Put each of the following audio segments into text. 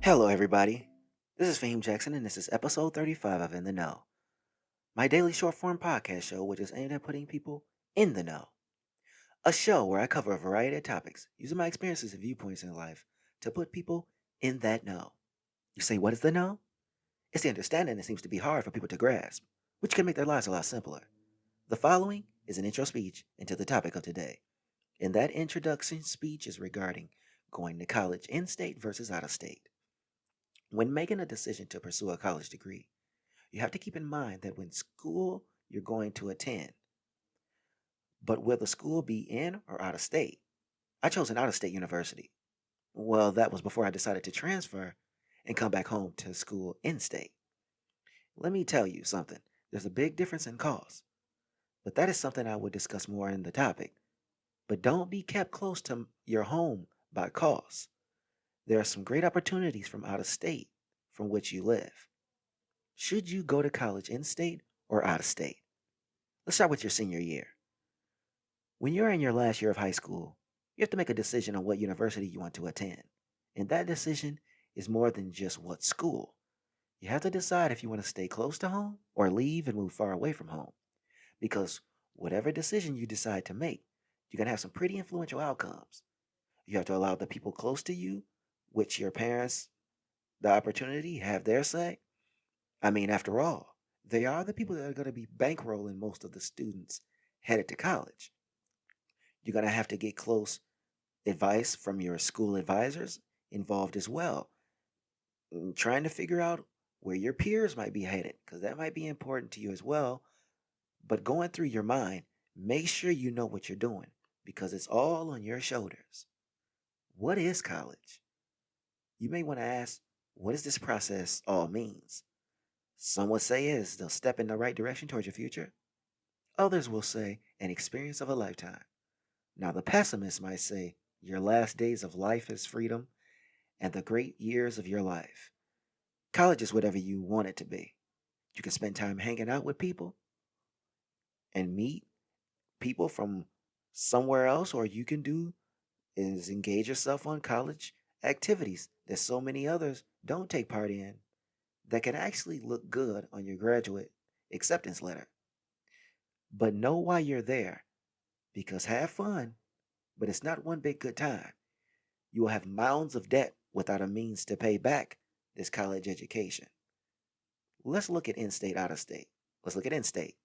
Hello, everybody. This is Faheem Jackson, and this is episode 35 of In the Know, my daily short form podcast show, which is aimed at putting people in the know. A show where I cover a variety of topics using my experiences and viewpoints in life to put people in that know. You say, what is the know? It's the understanding that seems to be hard for people to grasp, which can make their lives a lot simpler. The following is an intro speech into the topic of today. And that introduction speech is regarding going to college in state versus out of state. When making a decision to pursue a college degree, you have to keep in mind that when school you're going to attend, but will the school be in or out of state? I chose an out of state university. Well, that was before I decided to transfer and come back home to school in state. Let me tell you something. There's a big difference in cost, but that is something I would discuss more in the topic. But don't be kept close to your home by cost. There are some great opportunities from out of state from which you live. Should you go to college in state or out of state? Let's start with your senior year. When you're in your last year of high school, you have to make a decision on what university you want to attend. And that decision is more than just what school. You have to decide if you want to stay close to home or leave and move far away from home. Because whatever decision you decide to make, you're going to have some pretty influential outcomes. You have to allow the people close to you, which your parents, the opportunity, have their say. I mean, after all, they are the people that are going to be bankrolling most of the students headed to college. You're going to have to get close advice from your school advisors involved as well, trying to figure out where your peers might be headed, because that might be important to you as well. But going through your mind, make sure you know what you're doing, because it's all on your shoulders. What is college? You may want to ask, what does this process all means? Some would say it is the step in the right direction towards your future. Others will say an experience of a lifetime. Now, the pessimists might say your last days of life is freedom and the great years of your life. College is whatever you want it to be. You can spend time hanging out with people and meet people from somewhere else, or you can do is engage yourself on college activities that so many others don't take part in that can actually look good on your graduate acceptance letter. But know why you're there, because have fun, but it's not one big good time. You will have mounds of debt without a means to pay back this college education. Let's look at in state, out of state. Let's look at in state.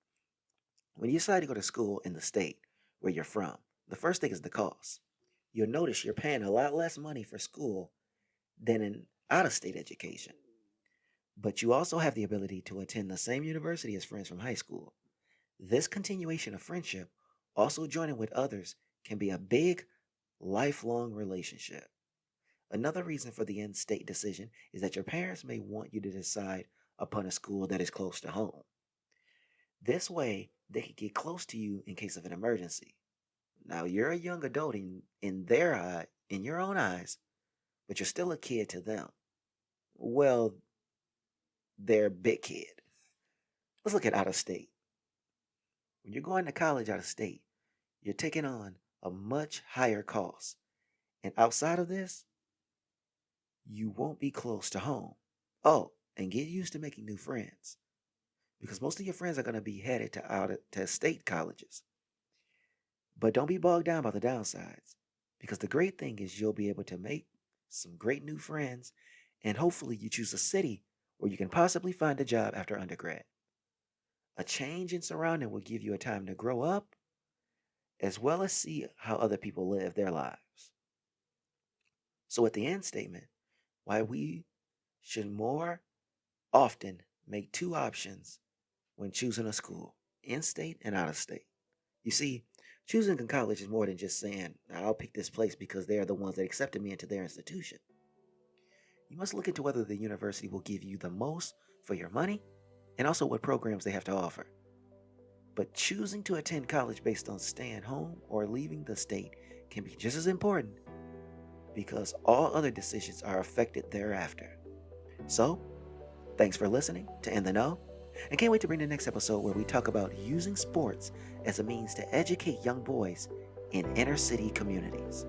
When you decide to go to school in the state where you're from, the first thing is the cost. You'll notice you're paying a lot less money for school than in out of state education. But you also have the ability to attend the same university as friends from high school. This continuation of friendship, also joining with others, can be a big, lifelong relationship. Another reason for the in state decision is that your parents may want you to decide upon a school that is close to home. This way, they can get close to you in case of an emergency. Now, you're a young adult in their eye, in your own eyes, but you're still a kid to them. Well, they're a big kid. Let's look at out of state. When you're going to college out of state, you're taking on a much higher cost. And outside of this, you won't be close to home. Oh, and get used to making new friends, because most of your friends are going to be headed to state colleges. But don't be bogged down by the downsides, because the great thing is you'll be able to make some great new friends, and hopefully you choose a city where you can possibly find a job after undergrad. A change in surrounding will give you a time to grow up as well as see how other people live their lives. So at the end statement, why we should more often make two options when choosing a school, in state and out of state. You see, choosing a college is more than just saying, I'll pick this place because they are the ones that accepted me into their institution. You must look into whether the university will give you the most for your money and also what programs they have to offer. But choosing to attend college based on staying home or leaving the state can be just as important, because all other decisions are affected thereafter. So, thanks for listening to In the Know, and can't wait to bring the next episode where we talk about using sports as a means to educate young boys in inner city communities.